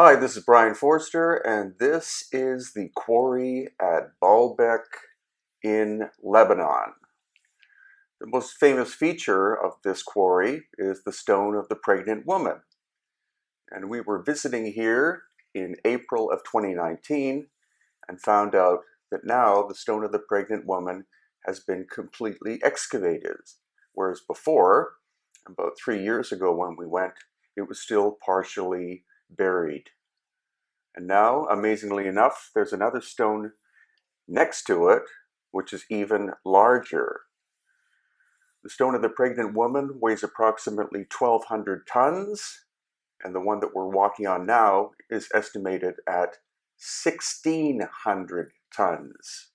Hi, this is Brian Forster, and this is the quarry at Baalbek in Lebanon. The most famous feature of this quarry is the Stone of the Pregnant Woman. And we were visiting here in April of 2019 and found out that now the Stone of the Pregnant Woman has been completely excavated. Whereas before, about 3 years ago when we went, it was still partially buried. And now, amazingly enough, there's another stone next to it, which is even larger. The Stone of the Pregnant Woman weighs approximately 1,200 tons, and the one that we're walking on now is estimated at 1,600 tons.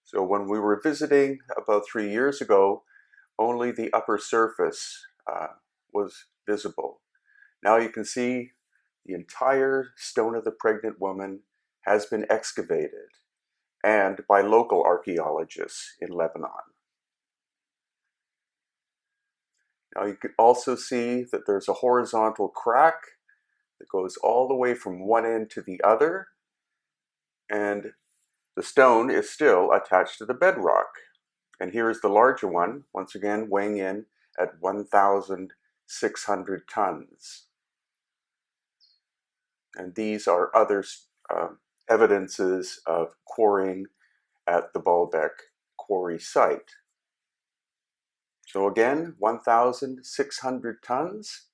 So when we were visiting about 3 years ago, only the upper surface was visible. Now you can see the entire Stone of the Pregnant Woman has been excavated, and by local archaeologists in Lebanon. Now you can also see that there's a horizontal crack that goes all the way from one end to the other, and the stone is still attached to the bedrock. And here is the larger one, once again weighing in at 1,600 tons. And these are other evidences of quarrying at the Baalbek quarry site. So again, 1,600 tons.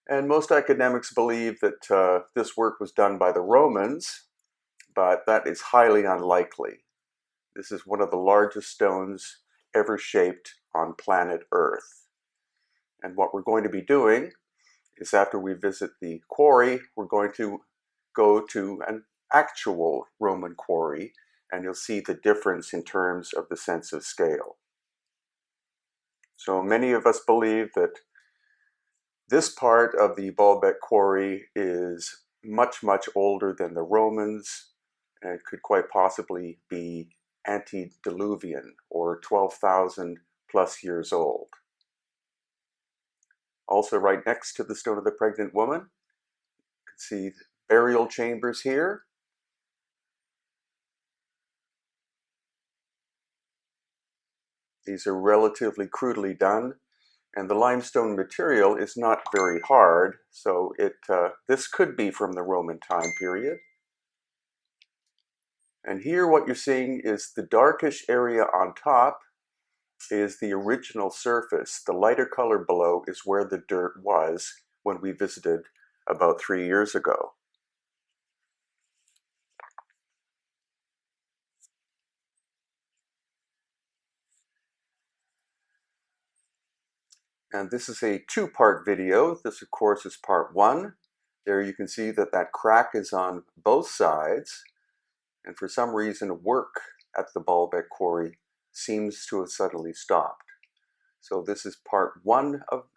And most academics believe that this work was done by the Romans, but that is highly unlikely. This is one of the largest stones ever shaped on planet Earth. And what we're going to be doing is, after we visit the quarry, we're going to go to an actual Roman quarry, and you'll see the difference in terms of the sense of scale. So many of us believe that this part of the Baalbek quarry is much, much older than the Romans, and it could quite possibly be antediluvian, or 12,000 plus years old. Also, right next to the Stone of the Pregnant Woman, you can see burial chambers here. These are relatively crudely done, and the limestone material is not very hard, so this could be from the Roman time period. And here what you're seeing is the darkish area on top is the original surface. The lighter color below is where the dirt was when we visited about 3 years ago. And this is a two-part video. This, of course, is part one. There you can see that that crack is on both sides, and for some reason work at the Baalbek quarry seems to have suddenly stopped. So this is part one of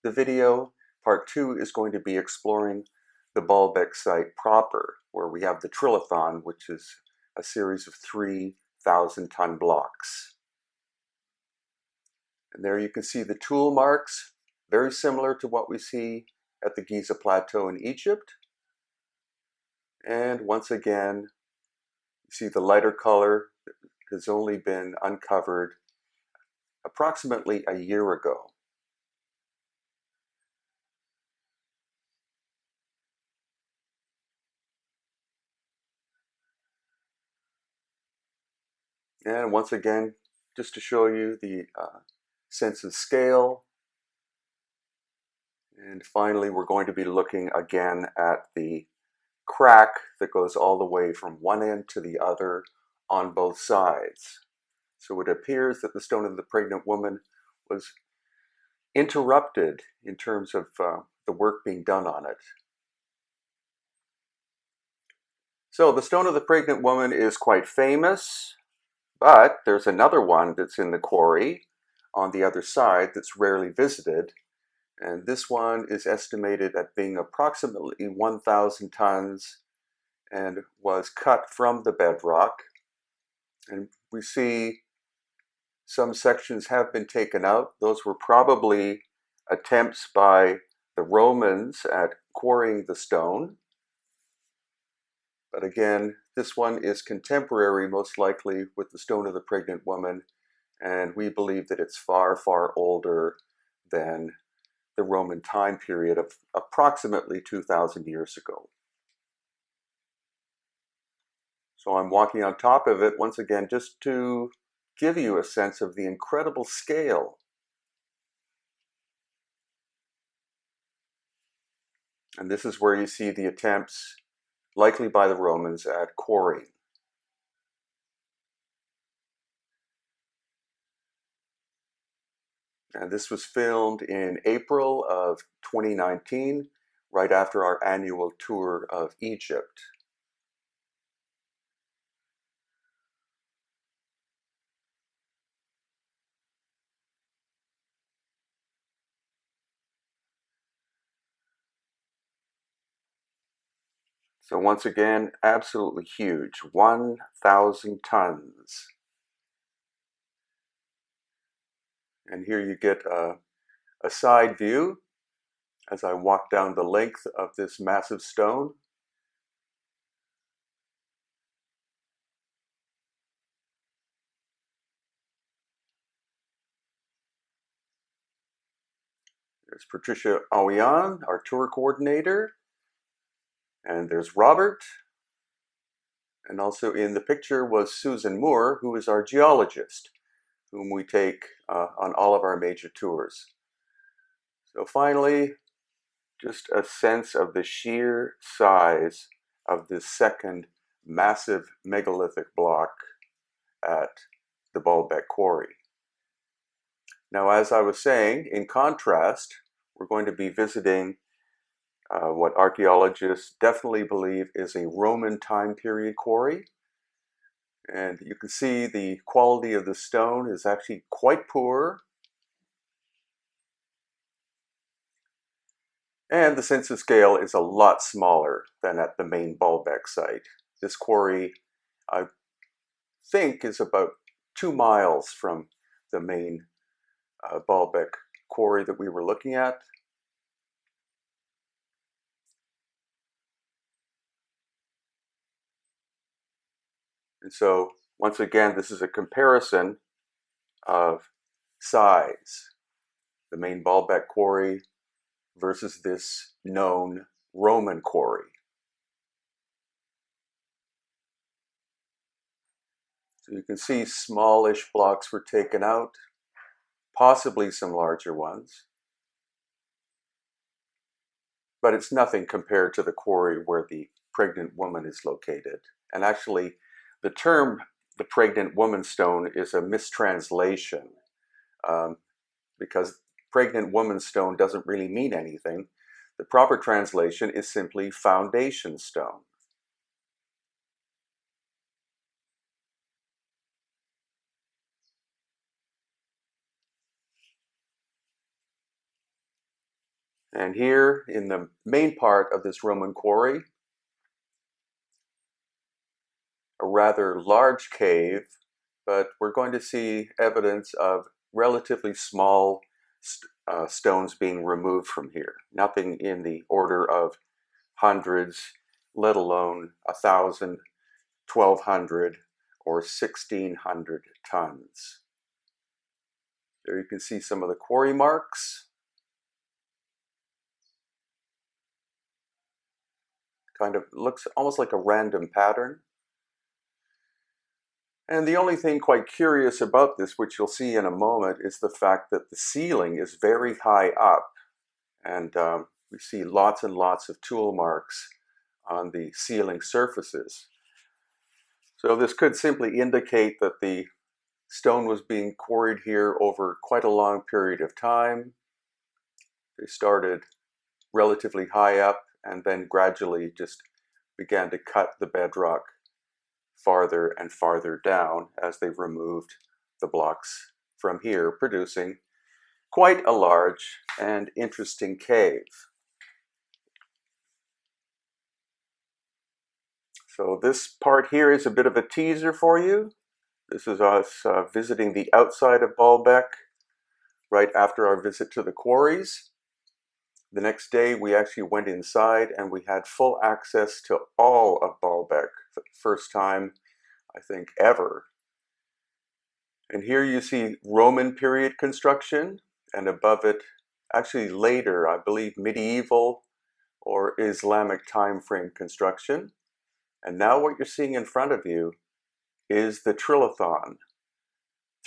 the video. Part two is going to be exploring the Baalbek site proper, where we have the trilithon, which is a series of 3,000-ton blocks. And there you can see the tool marks, very similar to what we see at the Giza Plateau in Egypt. And once again, you see the lighter color has only been uncovered approximately a year ago. And once again, just to show you the sense of scale. And finally, we're going to be looking again at the crack that goes all the way from one end to the other on both sides. So it appears that the Stone of the Pregnant Woman was interrupted in terms of the work being done on it. So the Stone of the Pregnant Woman is quite famous, but there's another one that's in the quarry on the other side that's rarely visited. And this one is estimated at being approximately 1,000 tons and was cut from the bedrock. And we see some sections have been taken out. Those were probably attempts by the Romans at quarrying the stone. But again, this one is contemporary, most likely, with the stone of the pregnant woman, and we believe that it's far, far older than the Roman time period of approximately 2,000 years ago. So I'm walking on top of it once again just to give you a sense of the incredible scale. And this is where you see the attempts, likely by the Romans, at quarrying. And this was filmed in April of 2019, right after our annual tour of Egypt. So once again, absolutely huge, 1,000 tons. And here you get a side view as I walk down the length of this massive stone. There's Patricia Aouyan, our tour coordinator, and there's Robert. And also in the picture was Susan Moore, who is our geologist, whom we take on all of our major tours. So finally, just a sense of the sheer size of this second massive megalithic block at the Baalbek Quarry. Now, as I was saying, in contrast, we're going to be visiting what archaeologists definitely believe is a Roman time period quarry. And you can see the quality of the stone is actually quite poor. And the sense of scale is a lot smaller than at the main Baalbek site. This quarry, I think, is about 2 miles from the main Baalbek quarry that we were looking at. And so, once again, this is a comparison of size. The main Baalbek quarry versus this known Roman quarry. So you can see smallish blocks were taken out, possibly some larger ones. But it's nothing compared to the quarry where the pregnant woman is located. And actually, the term the pregnant woman stone is a mistranslation because pregnant woman stone doesn't really mean anything. The proper translation is simply foundation stone. And here in the main part of this Roman quarry, a rather large cave, but we're going to see evidence of relatively small stones being removed from here. Nothing in the order of hundreds, let alone 1,000, 1,200, or 1,600 tons. There you can see some of the quarry marks. Kind of looks almost like a random pattern. And the only thing quite curious about this, which you'll see in a moment, is the fact that the ceiling is very high up. And we see lots and lots of tool marks on the ceiling surfaces. So this could simply indicate that the stone was being quarried here over quite a long period of time. They started relatively high up and then gradually just began to cut the bedrock farther and farther down as they removed the blocks from here, producing quite a large and interesting cave. So this part here is a bit of a teaser for you. This is us visiting the outside of Baalbek right after our visit to the quarries. The next day we actually went inside and we had full access to all of Baalbek for the first time, I think, ever. And here you see Roman period construction, and above it, actually later, I believe medieval or Islamic time frame construction. And now what you're seeing in front of you is the trilithon.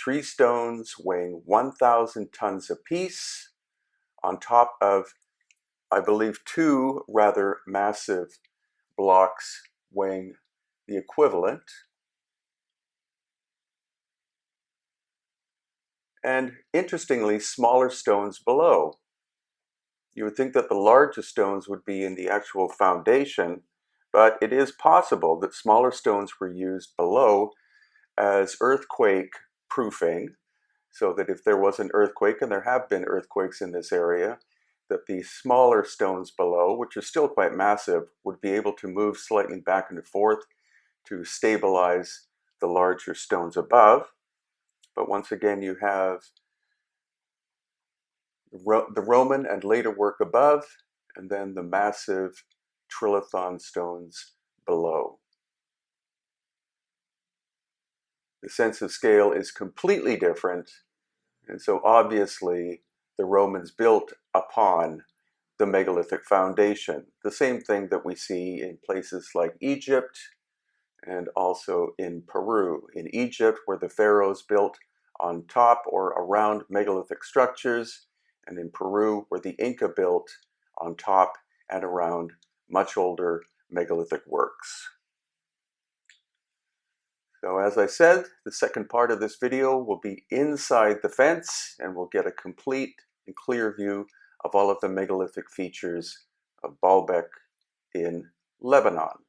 3 stones weighing 1,000 tons apiece on top of, I believe, 2 rather massive blocks weighing the equivalent. And interestingly, smaller stones below. You would think that the largest stones would be in the actual foundation, but it is possible that smaller stones were used below as earthquake proofing, so that if there was an earthquake, and there have been earthquakes in this area, that the smaller stones below, which are still quite massive, would be able to move slightly back and forth to stabilize the larger stones above. But once again, you have the Roman and later work above, and then the massive trilithon stones below. The sense of scale is completely different, and so obviously the Romans built upon the megalithic foundation. The same thing that we see in places like Egypt and also in Peru. In Egypt, where the pharaohs built on top or around megalithic structures, and in Peru, where the Inca built on top and around much older megalithic works. So as I said, the second part of this video will be inside the fence, and we'll get a complete and clear view of all of the megalithic features of Baalbek in Lebanon.